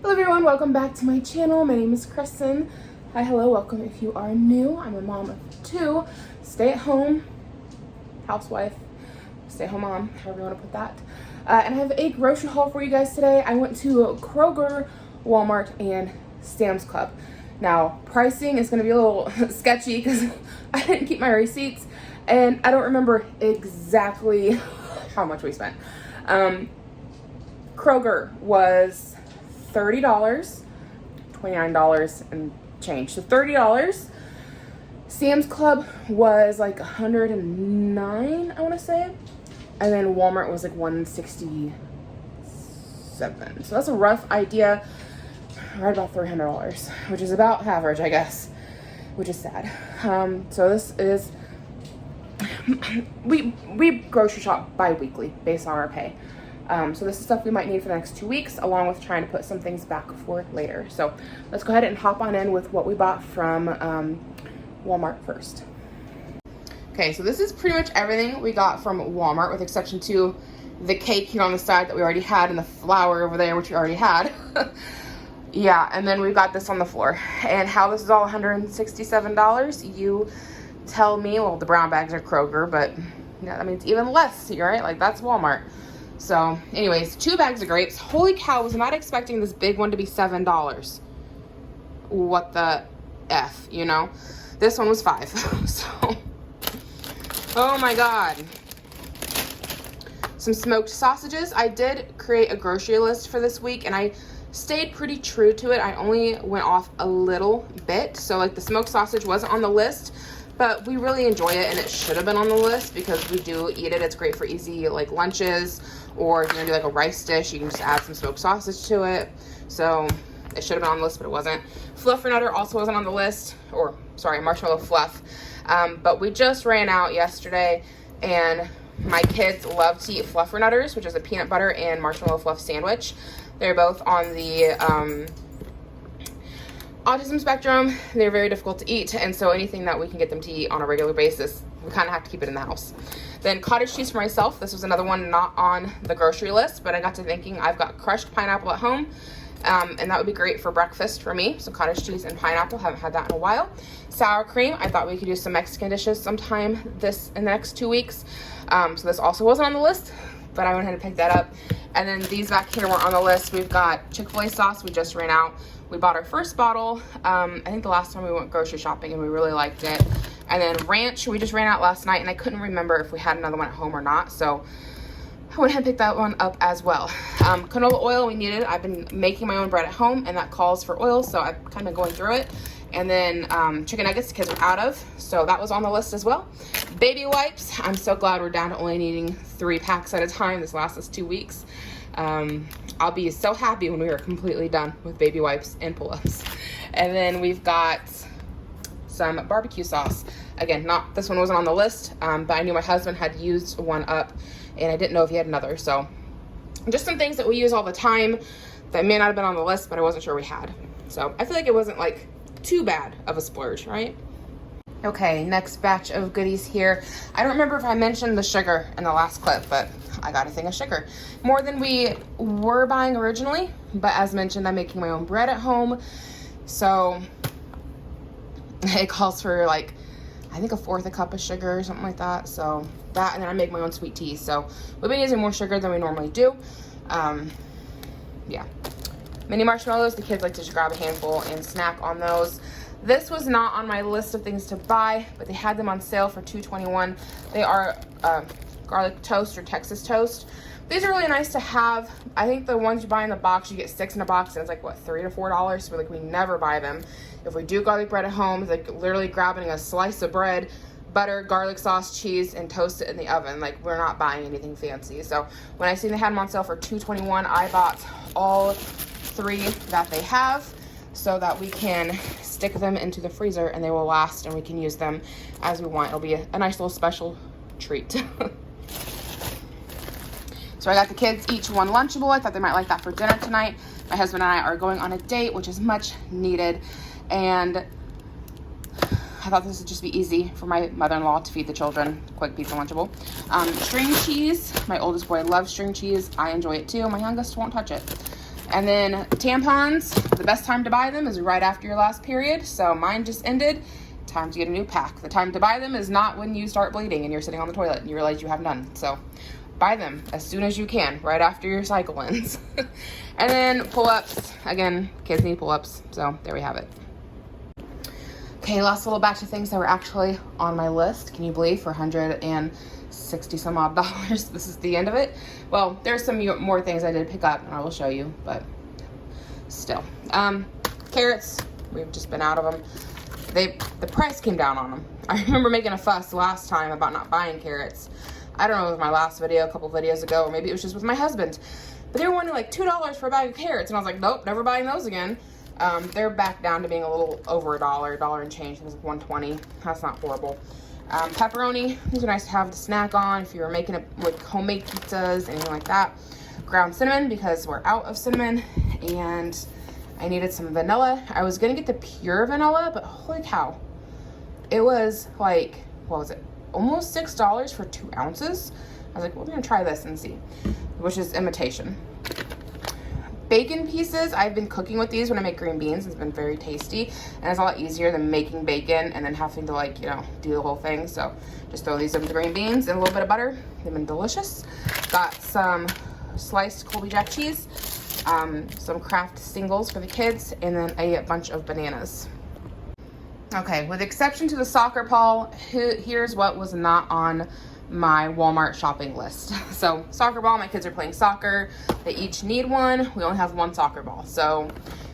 Hello everyone, welcome back to my channel. My name is Cristin. Hi, hello, welcome if you are new. I'm a mom of two, stay-at-home housewife, stay-at-home mom, however you want to put that. And I have a grocery haul for you guys today. I went to Kroger, Walmart, and Sam's Club. Now, pricing is going to be a little sketchy because I didn't keep my receipts and I don't remember exactly how much we spent. Kroger was $30, $29 and change. So $30. Sam's Club was like $109, I want to say. And then Walmart was like $167. So that's a rough idea. Right about $300, which is about average, I guess, which is sad. So this is, we grocery shop bi-weekly based on our pay. So this is stuff we might need for the next 2 weeks, along with trying to put some things back for later. So let's go ahead and hop on in with what we bought from Walmart first. Okay, so this is pretty much everything we got from Walmart, with exception to the cake here on the side that we already had, and the flour over there, which we already had. Yeah, and then we've got this on the floor. And how this is all $167, you tell me. Well, the brown bags are Kroger, but yeah, that means even less, right? Like, that's Walmart. So anyways, 2 bags of grapes. Holy cow, was not expecting this big one to be $7. What the F, you know? This one was $5. So, oh my God. Some smoked sausages. I did create a grocery list for this week and I stayed pretty true to it. I only went off a little bit. So like the smoked sausage wasn't on the list, but we really enjoy it and it should have been on the list because we do eat it. It's great for easy like lunches, or if you're gonna do like a rice dish, you can just add some smoked sausage to it. So it should have been on the list, but it wasn't. Fluffernutter also wasn't on the list, or sorry, marshmallow fluff. But we just ran out yesterday and my kids love to eat Fluffernutters, which is a peanut butter and marshmallow fluff sandwich. They're both on the autism spectrum. They're very difficult to eat, and so anything that we can get them to eat on a regular basis, we kind of have to keep it in the house. Then cottage cheese for myself. This was another one not on the grocery list, but I got to thinking I've got crushed pineapple at home, and that would be great for breakfast for me. So cottage cheese and pineapple, haven't had that in a while. Sour cream, I thought we could do some Mexican dishes sometime in the next 2 weeks. So this also wasn't on the list, but I went ahead and picked that up. And then these back here weren't on the list. We've got Chick-fil-A sauce, we just ran out. We bought our first bottle, I think the last time we went grocery shopping, and we really liked it. And then ranch, we just ran out last night, and I couldn't remember if we had another one at home or not, so I went ahead and picked that one up as well. Canola oil we needed. I've been making my own bread at home, and that calls for oil, so I've kind of been going through it. And then chicken nuggets the kids are out of, so that was on the list as well. Baby wipes, I'm so glad we're down to only needing 3 packs at a time. This lasts us 2 weeks. I'll be so happy when we are completely done with baby wipes and pull-ups. And then we've got some barbecue sauce. Again, this one wasn't on the list, but I knew my husband had used one up and I didn't know if he had another. So just some things that we use all the time that may not have been on the list, but I wasn't sure we had. So I feel like it wasn't like too bad of a splurge, right? Okay, next batch of goodies here. I don't remember if I mentioned the sugar in the last clip, but I got a thing of sugar. More than we were buying originally, but as mentioned, I'm making my own bread at home. So it calls for like, I think 1/4 cup of sugar or something like that. So that, and then I make my own sweet tea. So we've been using more sugar than we normally do. Yeah. Mini marshmallows, the kids like to just grab a handful and snack on those. This was not on my list of things to buy, but they had them on sale for $2.21. They are garlic toast or Texas toast. These are really nice to have. I think the ones you buy in the box, you get 6 in a box, and it's like, what, $3 to $4? So we never buy them. If we do garlic bread at home, it's like literally grabbing a slice of bread, butter, garlic sauce, cheese, and toast it in the oven. Like, we're not buying anything fancy. So when I seen they had them on sale for $2.21, I bought all 3 that they have, so that we can stick them into the freezer and they will last and we can use them as we want. It'll be a nice little special treat. So I got the kids each one Lunchable. I thought they might like that for dinner tonight. My husband and I are going on a date, which is much needed, and I thought this would just be easy for my mother-in-law to feed the children. Quick pizza Lunchable. String cheese. My oldest boy loves string cheese. I enjoy it too. My youngest won't touch it. And then tampons, the best time to buy them is right after your last period. So mine just ended. Time to get a new pack. The time to buy them is not when you start bleeding and you're sitting on the toilet and you realize you have none. So buy them as soon as you can, right after your cycle ends. And then pull-ups. Again, kids need pull-ups. So there we have it. Okay, last little batch of things that were actually on my list. Can you believe, for 160 some odd dollars, this is the end of it? Well, there's some more things I did pick up and I will show you, but still. Carrots, we've just been out of them. The price came down on them. I remember making a fuss last time about not buying carrots. I don't know if it was my last video, a couple videos ago, or maybe it was just with my husband. But they were wanting like $2 for a bag of carrots, and I was like, nope, never buying those again. They're back down to being a little over $1 and change. It was like $1.20. That's not horrible. Pepperoni, these are nice to have to snack on if you were making it with homemade pizzas, anything like that. Ground cinnamon, because we're out of cinnamon, and I needed some vanilla. I was gonna get the pure vanilla, but holy cow. It was like, what was it? Almost $6 for 2 ounces. I was like, well, we're gonna try this and see, which is imitation. Bacon pieces, I've been cooking with these when I make green beans. It's been very tasty, and it's a lot easier than making bacon and then having to, like, you know, do the whole thing. So just throw these in the green beans and a little bit of butter. They've been delicious. Got some sliced Colby Jack cheese, some Kraft singles for the kids, and then a bunch of bananas. Okay, with exception to the soccer ball, here's what was not on my Walmart shopping list. So soccer ball, my kids are playing soccer. They each need one. We only have one soccer ball. So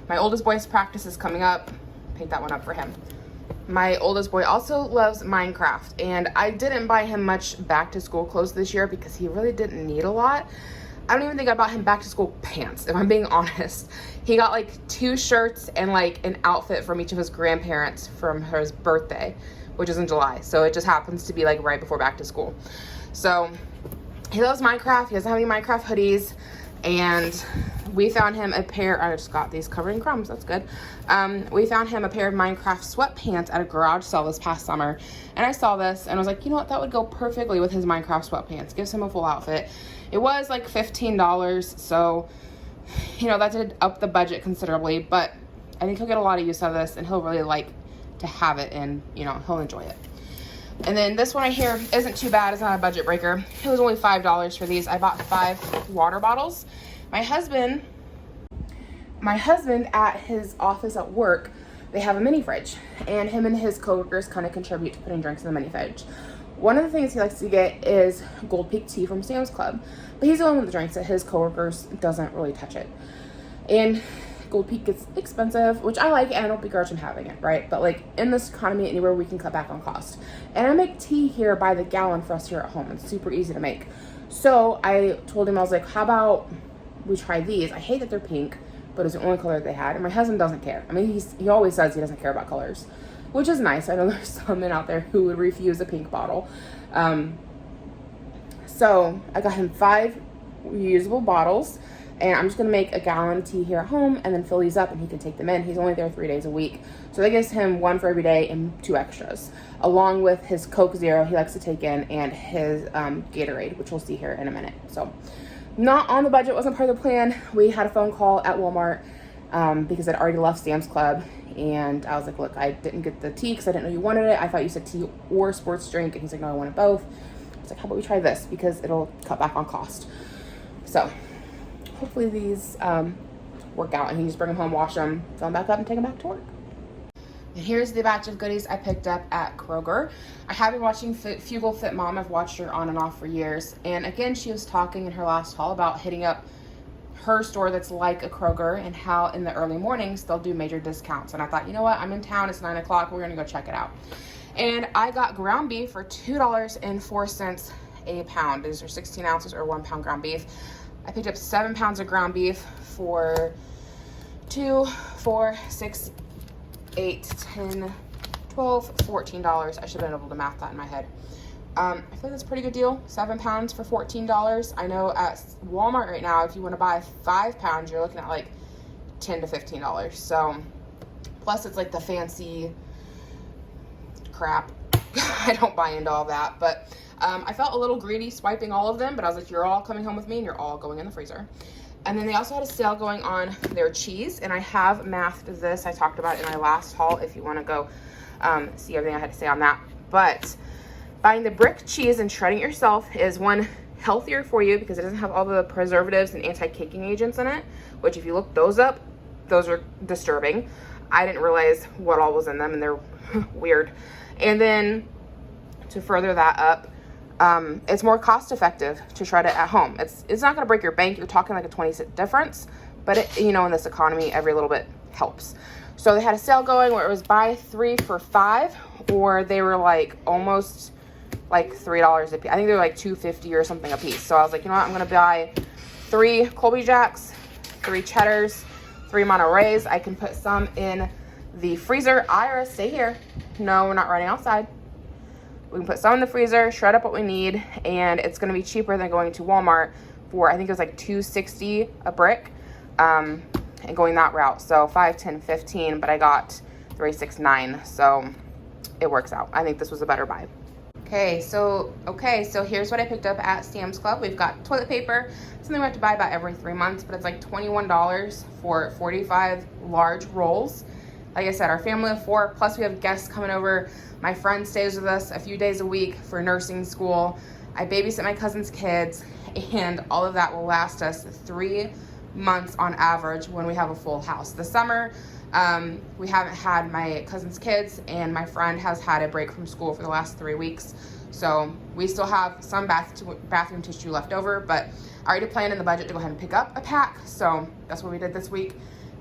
my oldest boy's practice is coming up. Pick that one up for him. My oldest boy also loves Minecraft, and I didn't buy him much back to school clothes this year because he really didn't need a lot. I don't even think I bought him back to school pants, if I'm being honest. He got like 2 shirts and like an outfit from each of his grandparents from his birthday, which is in July. So it just happens to be like right before back to school. So he loves Minecraft. He doesn't have any Minecraft hoodies. And we found him a pair, I just got these covered in crumbs, that's good. We found him a pair of Minecraft sweatpants at a garage sale this past summer. And I saw this and I was like, you know what, that would go perfectly with his Minecraft sweatpants. Gives him a full outfit. It was like $15, so, you know, that did up the budget considerably, but I think he'll get a lot of use out of this and he'll really like to have it, and, you know, he'll enjoy it. And then this one right here isn't too bad. It's not a budget breaker. It was only $5 for these. I bought 5 water bottles. My husband at his office at work, they have a mini fridge, and him and his coworkers kind of contribute to putting drinks in the mini fridge. One of the things he likes to get is Gold Peak tea from Sam's Club, but he's the only one that drinks it. His coworkers doesn't really touch it. And Gold Peak gets expensive, which I like, and I don't begrudge him having it, right? But like in this economy, anywhere we can cut back on cost. And I make tea here by the gallon for us here at home. It's super easy to make. So I told him, I was like, how about we try these? I hate that they're pink, but it's the only color they had. And my husband doesn't care. I mean, he always says he doesn't care about colors, which is nice. I know there's some men out there who would refuse a pink bottle. So I got him 5 reusable bottles, and I'm just gonna make a gallon of tea here at home and then fill these up and he can take them in. He's only there 3 days a week. So that gives him 1 for every day and 2 extras, along with his Coke Zero he likes to take in, and his Gatorade, which we'll see here in a minute. So not on the budget, wasn't part of the plan. We had a phone call at Walmart because I'd already left Sam's Club, and I was like, look, I didn't get the tea because I didn't know you wanted it. I thought you said tea or sports drink. And he's like, no, I wanted both. I was like, how about we try this, because it'll cut back on cost. So hopefully these work out, and he can just bring them home, wash them, fill them back up, and take them back to work. And here's the batch of goodies I picked up at Kroger. I have been watching Fugle Fit Mom. I've watched her on and off for years. And again, she was talking in her last haul about hitting up her store that's like a Kroger, and how in the early mornings they'll do major discounts. And I thought, you know what, I'm in town, it's 9 o'clock, we're gonna go check it out. And I got ground beef for $2.04 a pound. These are 16 ounces or 1 pound ground beef. I picked up 7 pounds of ground beef for $2, $4, $6, $8, $10, $12, $14. I should have been able to math that in my head. I feel like that's a pretty good deal. 7 pounds for $14. I know at Walmart right now, if you want to buy 5 pounds, you're looking at like $10 to $15. So, plus it's like the fancy crap. I don't buy into all that, but I felt a little greedy swiping all of them, but I was like, you're all coming home with me and you're all going in the freezer. And then they also had a sale going on their cheese, and I have mathed this. I talked about it in my last haul if you want to go see everything I had to say on that. But buying the brick cheese and shredding it yourself is one, healthier for you because it doesn't have all the preservatives and anti-caking agents in it, which if you look those up, those are disturbing. I didn't realize what all was in them, and they're weird. And then to further that up, it's more cost effective to shred it at home. It's not going to break your bank. You're talking like a 20-cent difference, but it, you know, in this economy, every little bit helps. So they had a sale going where it was buy 3 for $5, or they were like almost like $3 a piece. I think they're like $2.50 or something a piece. So I was like, you know what? I'm going to buy 3 Colby Jacks, 3 Cheddars, 3 Monterey's. I can put some in the freezer. Iris, stay here. No, we're not running outside. We can put some in the freezer, shred up what we need, and it's going to be cheaper than going to Walmart for, I think it was like $2.60 a brick, and going that route. So 5, 10, 15, but I got $3.69, so it works out. I think this was a better buy. Okay, so here's what I picked up at Sam's Club. We've got toilet paper, something we have to buy about every 3 months, but it's like $21 for 45 large rolls. Like I said, our family of 4, plus we have guests coming over. My friend stays with us a few days a week for nursing school. I babysit my cousin's kids, and all of that will last us 3 months on average when we have a full house. This summer, we haven't had my cousin's kids, and my friend has had a break from school for the last 3 weeks. So we still have some bathroom tissue left over, but I already planned in the budget to go ahead and pick up a pack. So that's what we did this week.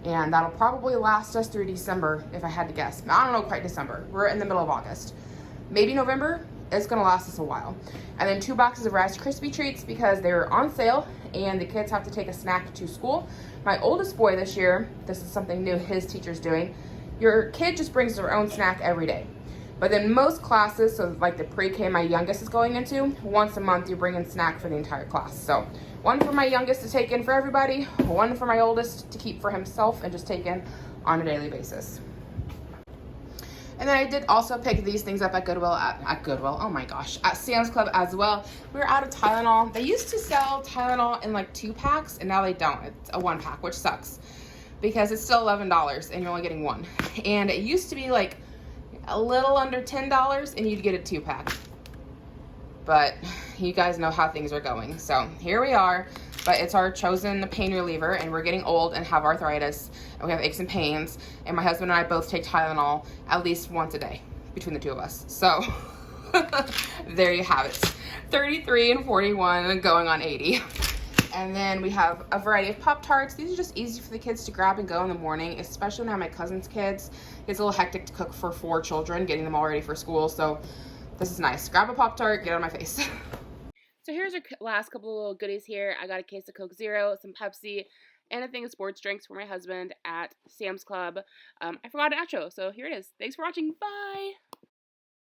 And that'll probably last us through December, if I had to guess. I don't know quite December. We're in the middle of August. Maybe November. It's gonna last us a while. And then 2 boxes of Rice Krispie treats because they were on sale and the kids have to take a snack to school. My oldest boy this year, this is something new his teacher's doing. Your kid just brings their own snack every day. But then most classes, so like the pre-K my youngest is going into, once a month you bring in snack for the entire class. So 1 for my youngest to take in for everybody, 1 for my oldest to keep for himself and just take in on a daily basis. And then I did also pick these things up at Goodwill, oh my gosh, at Sam's Club as well. We were out of Tylenol. They used to sell Tylenol in like 2 packs, and now they don't. It's a 1 pack, which sucks because it's still $11 and you're only getting 1. And it used to be like a little under $10 and you'd get a 2 pack. But you guys know how things are going. So here we are, but it's our chosen pain reliever, and we're getting old and have arthritis and we have aches and pains, and my husband and I both take Tylenol at least once a day between the 2 of us. So there you have it. 33 and 41 and going on 80. And then we have a variety of Pop-Tarts. These are just easy for the kids to grab and go in the morning, especially when I have my cousin's kids. It's a little hectic to cook for 4 children, getting them all ready for school. So this is nice. Grab a Pop-Tart, get it on my face. So here's our last couple of little goodies here. I got a case of Coke Zero, some Pepsi, and a thing of sports drinks for my husband at Sam's Club. I forgot an outro, so here it is. Thanks for watching. Bye!